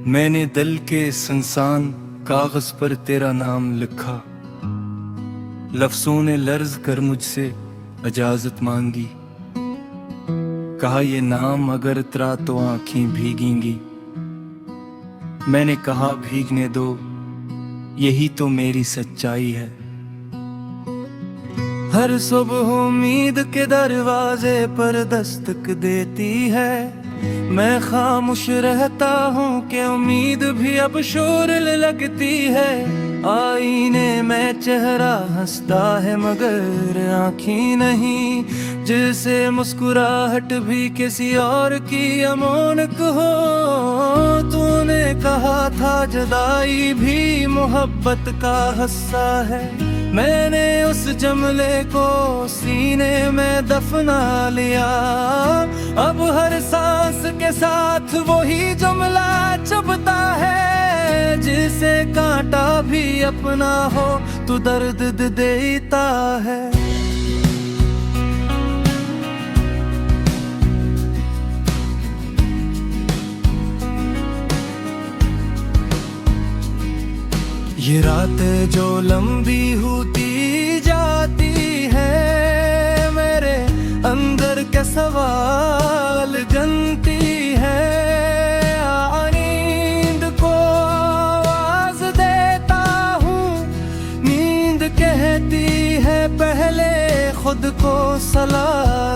मैंने दिल के संसान कागज पर तेरा नाम लिखा। लफ्जों ने लर्ज कर मुझसे इजाजत मांगी। कहा ये नाम अगर तरा तो आंखें भीगेंगी। मैंने कहा भीगने दो, यही तो मेरी सच्चाई है। हर सुबह उम्मीद के दरवाजे पर दस्तक देती है। मैं खामोश रहता हूँ कि उम्मीद भी अब शोर लगती है। आईने में चेहरा हंसता है मगर आँखें नहीं, जैसे मुस्कुराहट भी किसी और की अमोनक हो। तूने कहा था जुदाई भी मोहब्बत का हिस्सा है। मैंने उस जमले को सीने में दफना लिया। अब हर सांस के साथ वही जुमला चुभता है। जिसे कांटा भी अपना हो तो दर्द देता है। ये रातें जो लंबी होती जाती है, मेरे अंदर के सवाल गनती है। नींद को आवाज देता हूँ, नींद कहती है पहले खुद को सला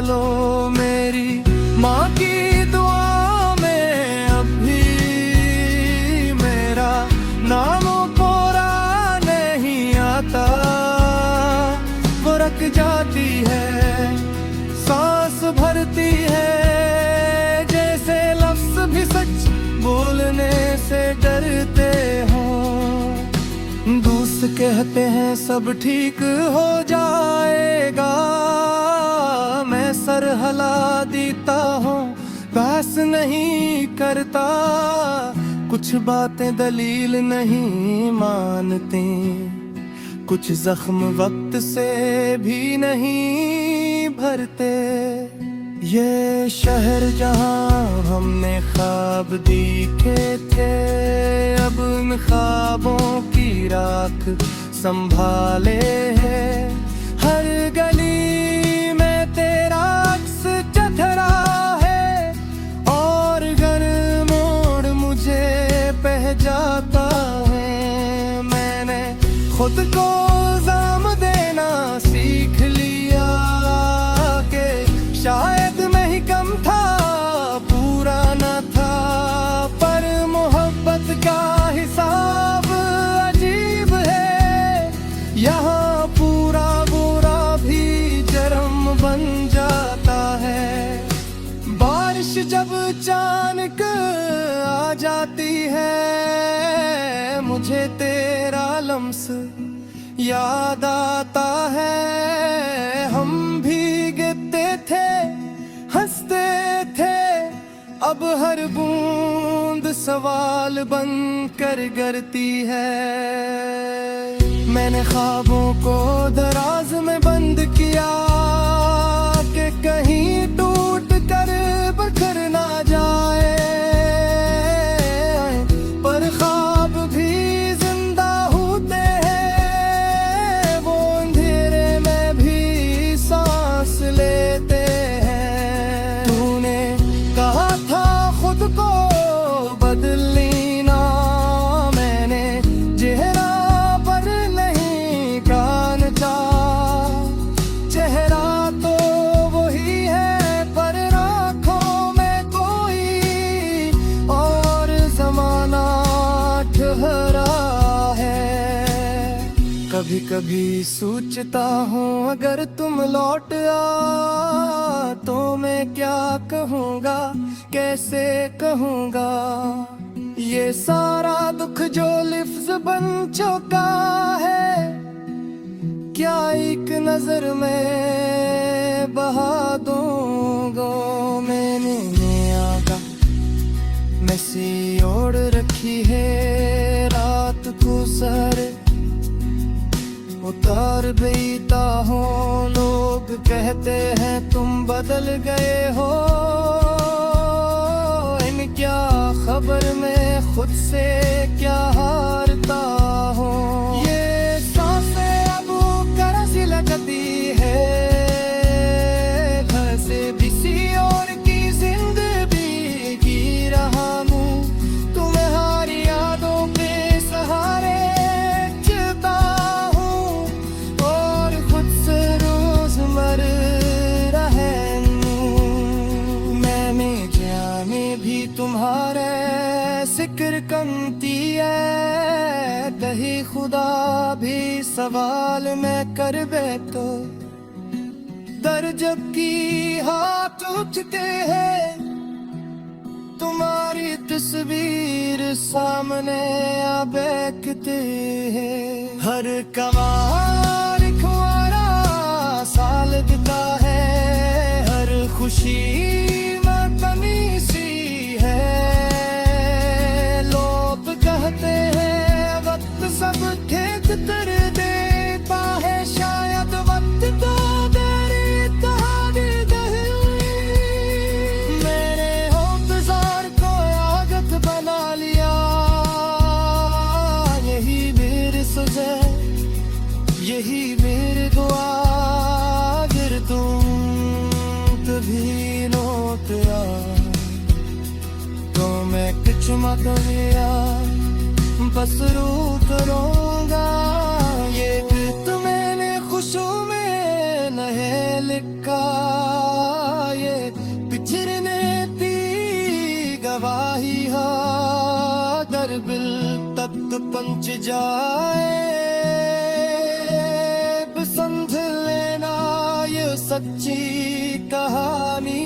लो। मेरी माँ की दुआ में अब भी मेरा नाम वो रख जाती है, सांस भरती है। जैसे लफ्ज भी सच बोलने से डरते हो। दोस्त कहते हैं सब ठीक हो जाएगा। मैं सर हिला देता हूँ, बहस नहीं करता। कुछ बातें दलील नहीं मानती, कुछ जख्म वक्त से भी नहीं भरते। ये शहर जहां हमने ख्वाब देखे थे, अब उन ख्वाबों की राख संभाले है। हर गली में तेरा अक्स चतरा है, और घर मोड़ मुझे पह जाता है। मैंने खुद को इल्जाम देना सीख लिया कि शायद मैं ही कम था, पूरा न था। पर मोहब्बत का हिसाब अजीब है। यहाँ पूरा बुरा भी जरम बन जाता है। बारिश जब अचानक आ जाती है, मुझे तेरा लम्स याद आता है। हम भीगते थे, हंसते थे, अब हर बूंद सवाल बन कर गिरती है। मैंने ख्वाबों को दराज में बंद किया कि कहीं टूट कर बिखर ना जाए। पर ख्वाब भी जिंदा होते हैं, वो अंधेरे में भी सांस लेते हैं। तूने कहा था खुद को बदल लेना, मैंने चेहरा पर नहीं कानचा। चेहरा तो वही है पर आँखों में कोई और जमाना ठहरा है। कभी कभी सोचता हूँ अगर तुम लौट आ तो मैं क्या कहूँगा, कैसे कहूँगा। ये सारा दुख जो लिफ्ज बन चुका है, क्या एक नजर में बहा दूंगा। मैंने आगा मैसी ओढ़ रखी है, रात को सर उतार बीता हूँ। लोग कहते हैं तुम बदल गए हो, इन क्या खबर में खुद खुद से क्या हारता हूँ। ये सांसें अब करस लगती है, घर से किसी और की जिंदगी जी रहा हूँ। तुम्हारी यादों के सहारे चलता हूँ और खुद से रोज मर रहे हूँ। मैंने जाने भी तुम्हारे जिक्र कमती है, कहीं खुदा भी सवाल मैं कर बैठो। दर जबकि हाथ उठते हैं, तुम्हारी तस्वीर सामने आ बैठते हैं। हर कवार खुआरा सा लगता है, हर खुशी में कमी सी है। लोग कहते हैं वक्त सब ठीक कर देता है, शायद वक्त तो मेरी कहानी नहीं। मेरे इंतजार को आदत बना लिया, यही मेरी सजा, यही मेरी दुआ। अगर तुम कभी लौट आए तो मैं कुछ मत लिया, बस रू करूँगा। ये गीत मैंने खुशों में नहीं लिखा, ये पिछड़ने की गवाही है। दर बिल तक पंच जाए, समझ लेना ये सच्ची कहानी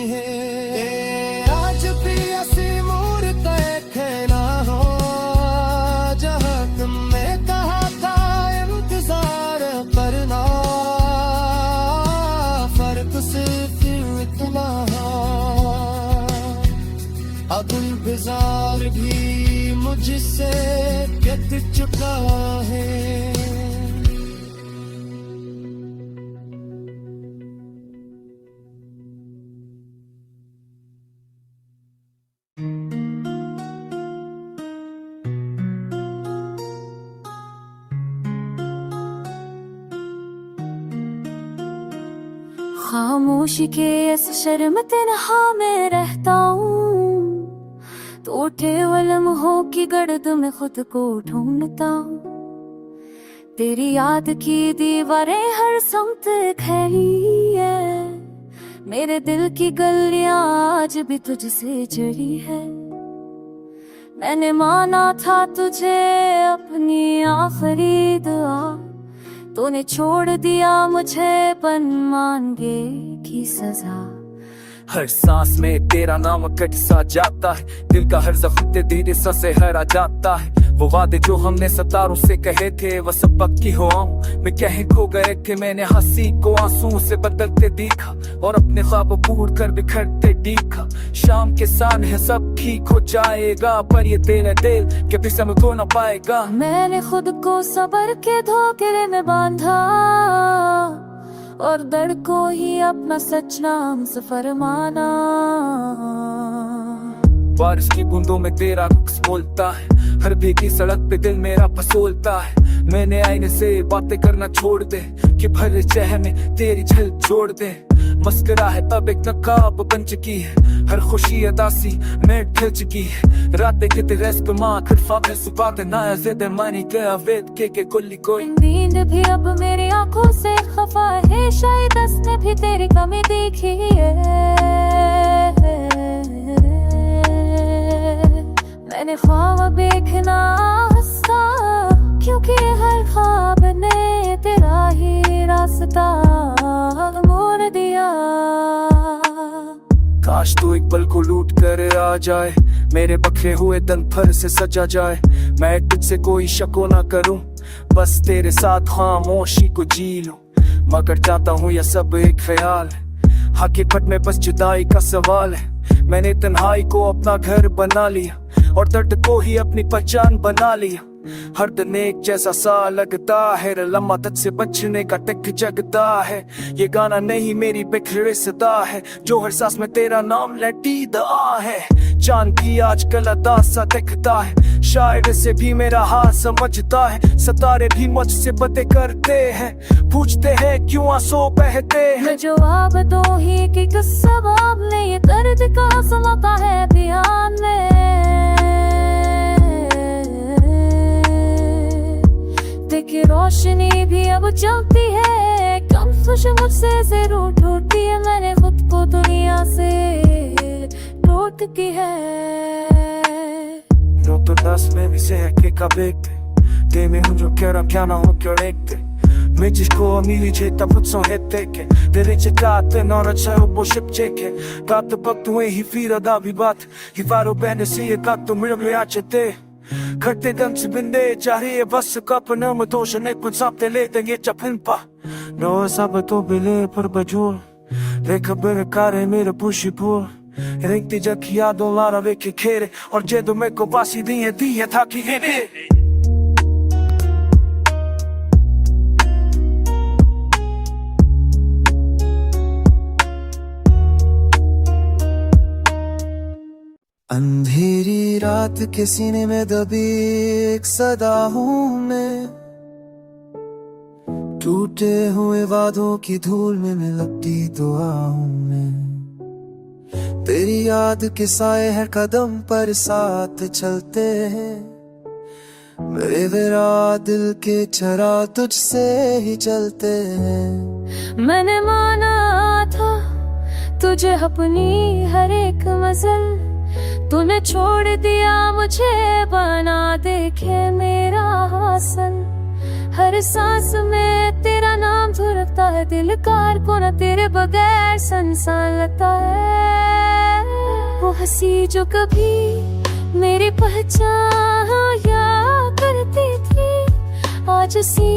है। आज भी ऐसी मूर्त कहना हो, जहाँ तुमने कहा था इंतजार करना। फर्क सिर्फ इतना अब इंतजार भी मुझसे कट चुका है। खामोशी के इस शर्म तन्हा में रहता हूँ, टूटे लम्हों की गर्द में खुद को ढूंढता हूँ। तेरी याद की दीवारें हर समत फैली है, मेरे दिल की गलियां आज भी तुझसे जुड़ी है। मैंने माना था तुझे अपनी आखिरी दुआ, तूने छोड़ दिया मुझे बन मांगे की सजा। हर सांस में तेरा नाम कट सा जाता है, दिल का हर जख्म धीरे से हरा जाता है। वो वादे जो हमने सितारों से कहे थे वो सब पक्की हो आऊं मैं, कहीं खो गए कि मैंने हंसी को आंसू से बदलते देखा और अपने ख्वाब पूर कर बिखरते देखा। शाम के सान है सब ठीक हो जाएगा, पर ये तेरा दिल कभी समझ को ना पाएगा। मैंने खुद को सबर के धोखे में बांधा और दर्द को ही अपना सच नाम से फरमाना। बारिश की बूंदों में तेरा रुख बोलता है, हर भीगी सड़क पे दिल मेरा फसोलता है। मैंने आईने से बातें करना छोड़ दे कि भरे चेहरे में तेरी झलक जोड़ दे। मस्करा है तब एक नकाब बन चुकी है, हर खुशी अदासी में ढल चुकी है। रातें कितने रेस्ट माँ खिलफा सुबह नया जिद मानी गया वेद के कुल्ली कोई। नींद भी अब मेरी आंखों से खफा है, शायद उसने भी तेरी कमी देखी है। मैंने ख्वाब देखना हंसा, क्योंकि हर ख्वाब ने तेरा ही रास्ता मोड़ दिया। काश तू एक पल को लूट कर आ जाए, मेरे बखे हुए तन फर से सजा जाए। मैं तुझसे कोई शको ना करूं, बस तेरे साथ खामोशी को जी लूं। मगर चाहता हूँ यह सब एक ख्याल है, हकीकत में बस जुदाई का सवाल है। मैंने तन्हाई को अपना घर बना लिया और दर्द को ही अपनी पहचान बना लिया। हर दिन एक जैसा सा लगता है, लम्हा तक से बचने का टिक जगता है। ये गाना नहीं मेरी बिखरे सदा है, जो हर सांस में तेरा नाम लटीदा है। चांद भी आजकल अदा सा दिखता है, शायर से भी मेरा हाल समझता है, सितारे भी मुझसे बातें करते हैं, पूछते हैं क्यों आंसू बहते हैं। मैं जवाब दो ही कि किस सबब ने ये दर्द का समाता है ध्यान में। देखिए रोशनी भी अब चलती है, कम खुश मुझसे जरूर टूटती है, मैंने खुद को दुनिया से टूट की है। No to das me dice que cabecte Dime un giocare che non ho chiorette Meci scoa mi ricetta puzzo hetteke Dere cecate non c'è un po' shipcheke Gatto paktu e hi fira da vibat Hi faro bene si e gatto mira piace te Karte dam si binde chari e bas kapna me tosha nek pun sapte le tenge chapinpa No sabato bile par bajur Rekha bere kare mera pushi pur Renkti जखी यादों Lara वे के खेरे और जेदो में को बासी दिए था कि हेरे। अंधेरी रात के सीने में दबी एक सदा हूँ मैं, टूटे हुए वादों की धूल में मैं लपटी दुआ हूँ मैं। तेरी याद के साए हर कदम पर साथ चलते हैं, मेरे विरा दिल के चरा तुझसे ही चलते हैं। मैंने माना था तुझे अपनी हर एक मजल, तूने छोड़ दिया मुझे बना देखे मेरा हासन। हर सांस में तेरा नाम धुरकता है, दिल कार को न तेरे बगैर संसार लगता है। वो हंसी जो कभी मेरी पहचान या करती थी, आज सी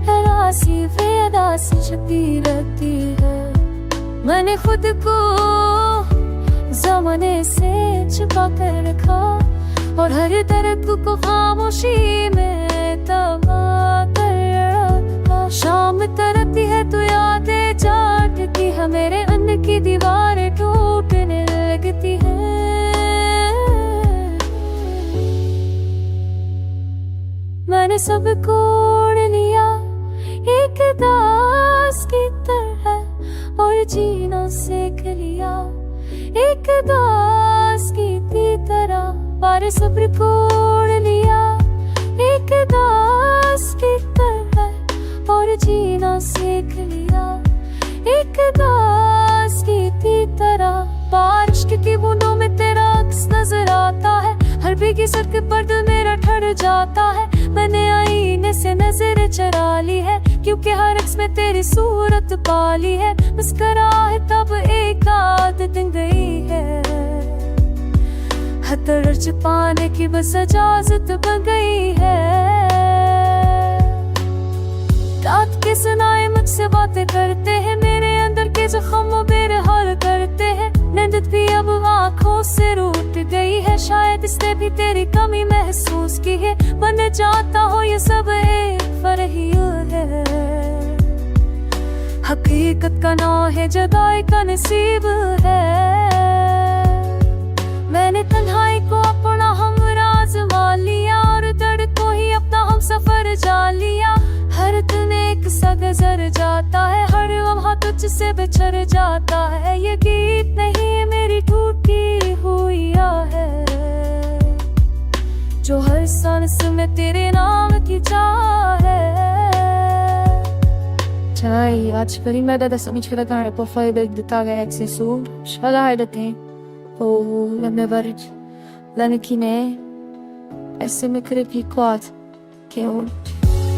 हरासी बेअदा सी छपी रहती है। मैंने खुद को ज़माने से छुपा कर रखा और हर तरफ को खामोशी में दबा कर रखा। शाम तरफती है तो यादें जागती है, मेरे अंदर की दीवारें टूटने लगती है। मैंने सबको ओढ़ लिया एक दास की तरह और जीना सीख लिया एक दास की तरह। पारे सब्र को ओढ़ लिया एक दास की तरह और जीना सीख लिया एक दास की तरह। बारिश की बूंदों में तेरा अक्स नजर आता है, हर भीगी सड़क पर दिल मेरा ठहर जाता है। मैंने आईने से नजर चरा ली है, क्योंकि हर अक्स में तेरी सूरत पाली है। मुस्कुराए तब एक आदत दिन गई है, हथर्ज पाने की बस इजाजत बन गई है। रात के सुनाए मुझसे बातें करते हैं, मेरे अंदर के जख्म मेरे हाल करते हैं। नींद भी अब आँखों से रूठ गई है, शायद इसने भी तेरी कमी महसूस की है। बन जाता हो ये सब एक फरहिल है, हकीकत का ना है जगाए का नसीब है। मैंने तन्हाई को अपना हमराज मान लिया और दर्द को ही अपना हम सफर जान लिया। हर दिन एक सा गुजर जाता है, हर लम्हा तुझसे बिछड़ जाता है। ये गीत नहीं मेरी टूटी हुई है, जो हर सांस में तेरे नाम की चाह है। Cai, ați ferit mea de să mici că care pe foaie de tare accesul, și ala de te, o la nevarci, la nekine, ऐसे में करे पिकवात, क्यों?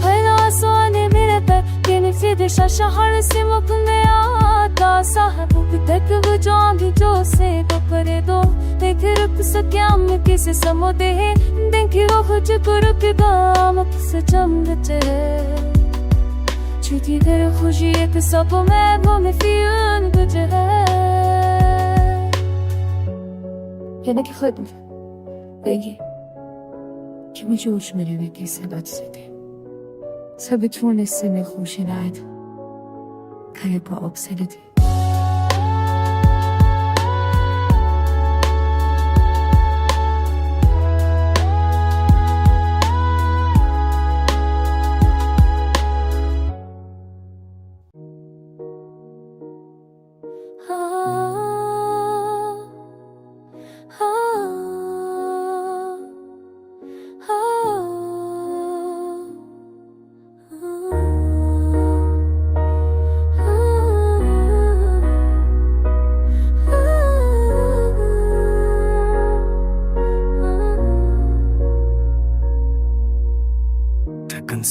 हला सोने मेरे पर, ये निफिद शहर से मुकने आता साहब, तक वो जाऊंगी जो से पकड़े दो, देख रुक सके मैं किसे समोदे है, देखी वो कुछ कुरुक गाम किसे चमकते है। छुट्टी तेरे खुशी एक सब में वो में फील कुछ है। ये ना कि खुद देखिए कि मुझे उस मेरे में कैसे बच सकते सभी छोड़ने से मैं खुश रात खाए पर ऑब्सेड थी।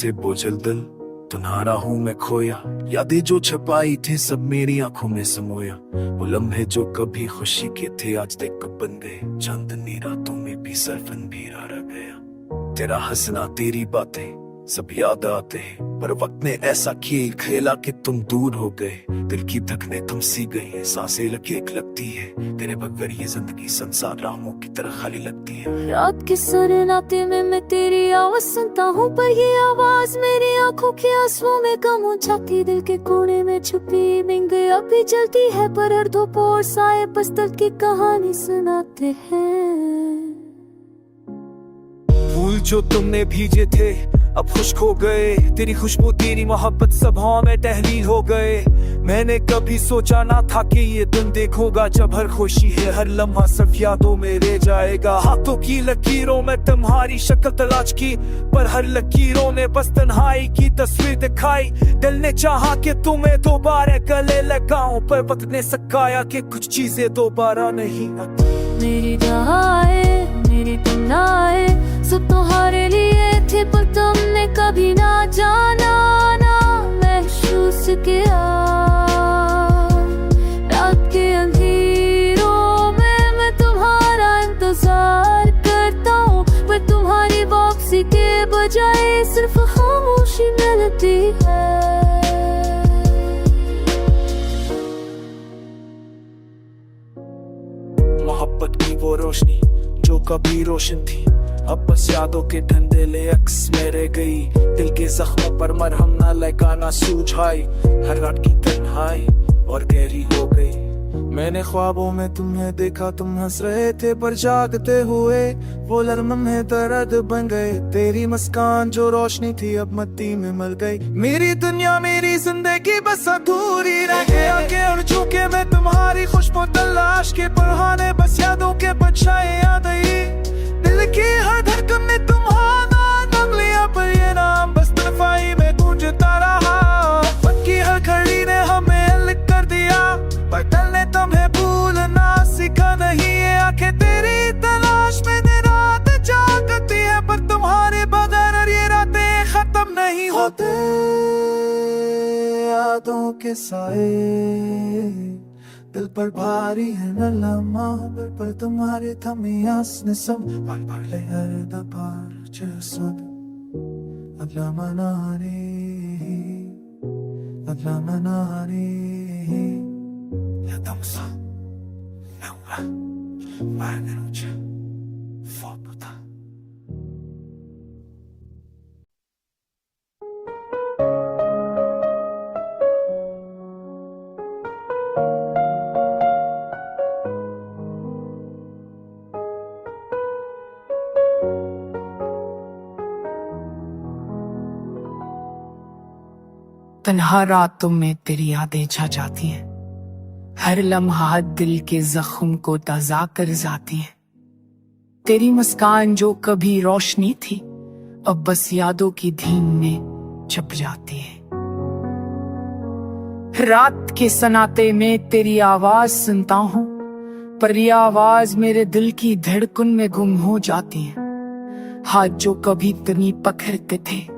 से बोझल दिल तुम्हारा हूँ मैं खोया, यादें जो छपाई थे सब मेरी आंखों में समोया। वो लम्हे जो कभी खुशी के थे आज देख कब बन गए, चांदनी रातों में भी सरफन भी रह गया। तेरा हंसना तेरी बातें सब याद आते हैं, पर वक्त ने ऐसा खेल खेला कि तुम दूर हो गए। दिल की धड़कनें तुम सी गई है, सांसें एक लगती है, तेरे बगैर ये जिंदगी संसार राहों की तरह खाली लगती है। रात के सन्नाटे में मैं तेरी आवाज सुनता हूँ, पर ये आवाज मेरी आंखों के आंसुओं में कम हो जाती। दिल के कोने में छुपी बिंग अभी जलती है, पर हर धूप और साए बस दर्द की कहानी सुनाते हैं। फूल जो तुमने भीजे थे अब खुश्क हो गए, तेरी खुशबू तेरी मोहब्बत सब हवा में तहलील हो गए। मैंने कभी सोचा ना था कि ये दिन देखोगा, जब हर खुशी है हर लम्हा सिर्फ यादों में रह जाएगा। हाथों की लकीरों में तुम्हारी शक्ल तलाश की, पर हर लकीरों ने बस तन्हाई की तस्वीर दिखाई। दिल ने चाहा कि तुम्हें दोबारा गले लगाऊं, पर वक्त ने सिखाया कि कुछ चीजें दोबारा नहीं आती। मेरी दुआएं मेरी तमन्नाएं सब तुम्हारे लिए थे, पर तुमने कभी ना जाना ना महसूस किया। रात के अंधेरों में मैं तुम्हारा इंतजार करता हूँ, पर तुम्हारी वापसी के बजाय सिर्फ खामोशी मिलती है। मोहब्बत की वो रोशनी जो कभी रोशन थी, अब बस यादों के धंधेले अक्स में रह गई। दिल के जख्मों पर मरहम ना लगा ना सूझाई, हर रात की तन्हाई और गहरी हो गई। मैंने ख्वाबों में तुम्हें देखा, तुम हंस रहे थे, पर जागते हुए वो लम्हे दर्द बन गए। तेरी मुस्कान जो रोशनी थी अब मिट्टी में मिल गई। मेरी दुनिया मेरी जिंदगी बस अधूरी रह गया। आगे उड़ चुके मैं तुम्हारी खुशबू तलाश के बहाने, बस यादों के बचाए याद आई। दिल की हर धड़कन ने तुम्हारा नाम लिया, पर ये नाम बस तन्हाई में गूंजता रहा। वक्त की हर घड़ी ने हमें अलग कर दिया, पर दिल ने तुम्हें भूलना सीखा नहीं है। आंखें तेरी तलाश में दिन रात जागती है, पर तुम्हारे बगैर ये रातें खत्म नहीं होते। यादों के साए दिल पर भारी है न लम्हा, पर तुम्हारे थमी आस ने सब पल ले हर दबार जसद अगला मनारे अगला मनारे या दमसा नौरा मारने रुचा फोपुता। तन्हा रातों में तेरी यादें छा जाती हैं, हर लम्हा दिल के जख्म को ताजा कर जाती है। तेरी मुस्कान जो कभी रोशनी थी अब बस यादों की धीम में छप जाती है। रात के सन्नाटे में तेरी आवाज सुनता हूँ, पर ये आवाज मेरे दिल की धड़कन में गुम हो जाती है। हाथ जो कभी तनी पकड़ते थे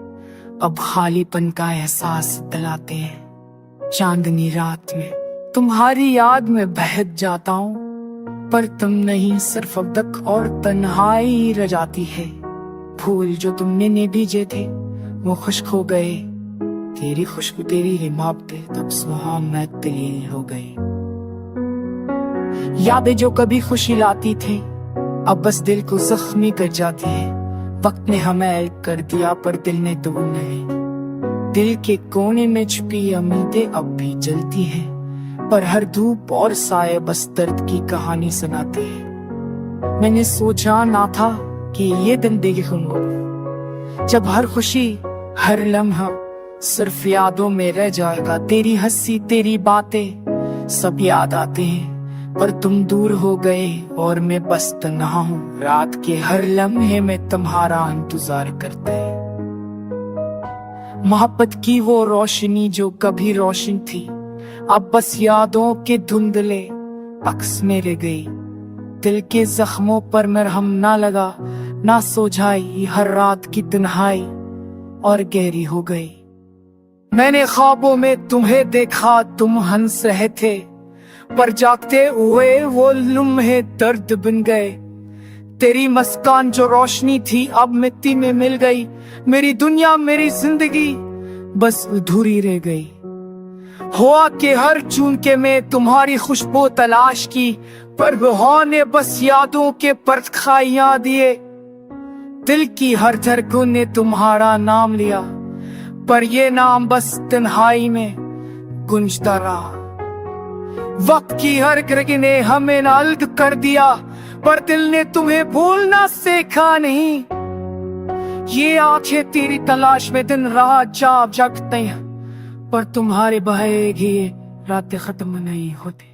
अब खालीपन का एहसास दिलाते हैं। चांदनी रात में तुम्हारी याद में बहक जाता हूँ, पर तुम नहीं सिर्फ अब तक और तन्हाई रह जाती है। फूल जो तुमने ने बीजे थे वो खुश्क हो गए, तेरी खुशबू तेरी ही मोहब्बतें तब सुहा में तब्दील हो गई। यादें जो कभी खुशी लाती थी अब बस दिल को जख्मी कर जाती है। वक्त ने हमें अलग कर दिया, पर दिल ने तो नहीं। दिल के कोने में छुपी उम्मीदें अब भी जलती हैं, पर हर धूप और साए बस दर्द की कहानी सुनाते हैं। मैंने सोचा ना था कि ये दिन देखूंगा, जब हर खुशी हर लम्हा सिर्फ यादों में रह जाएगा। तेरी हंसी तेरी बातें सब याद आते हैं, पर तुम दूर हो गए और मैं बस तन्हा हूँ। रात के हर लम्हे में तुम्हारा इंतजार करते हैं। मोहब्बत की वो रोशनी जो कभी रोशन थी अब बस यादों के धुंधले अक्स में रह गई। दिल के जख्मों पर मरहम ना लगा ना सोझाई, हर रात की तन्हाई और गहरी हो गई। मैंने ख्वाबों में तुम्हें देखा, तुम हंस रहे थे, पर जागते हुए वो लम्हे दर्द बन गए। तेरी मुस्कान जो रोशनी थी अब मिट्टी में मिल गई। मेरी दुनिया, मेरी जिंदगी बस अधूरी रह गई। हुआ कि हर झुमके में तुम्हारी खुशबू तलाश की, पर हवा ने बस यादों के परछाइयां दिए। दिल की हर धड़कन ने तुम्हारा नाम लिया, पर ये नाम बस तन्हाई में गूंजता रहा। वक्त की हर घड़ी ने हमें अलग कर दिया, पर दिल ने तुम्हें भूलना सीखा नहीं। ये आंखें तेरी तलाश में दिन रात जागते हैं, पर तुम्हारे बहेगी रातें खत्म नहीं होती।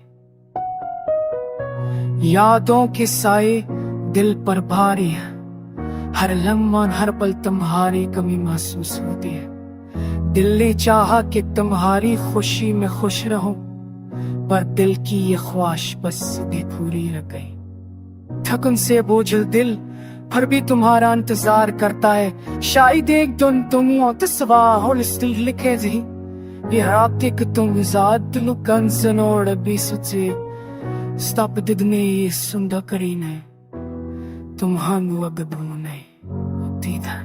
यादों के साए दिल पर भारी है, हर लम्हा हर पल तुम्हारी कमी महसूस होती है। दिल ने चाहा कि तुम्हारी खुशी में खुश रहूं, पर दिल की ये ख्वाहिश बस भी पूरी रह गई। थकन से बोझल दिल पर भी तुम्हारा इंतजार करता है। शायद एक दिन तुम तस्वा लिखे जी ये रात एक तुम जाद लुकन सनोड़ भी सुचे stop didn't सुंदर करीने तुम हंग वगबू नहीं तीधा।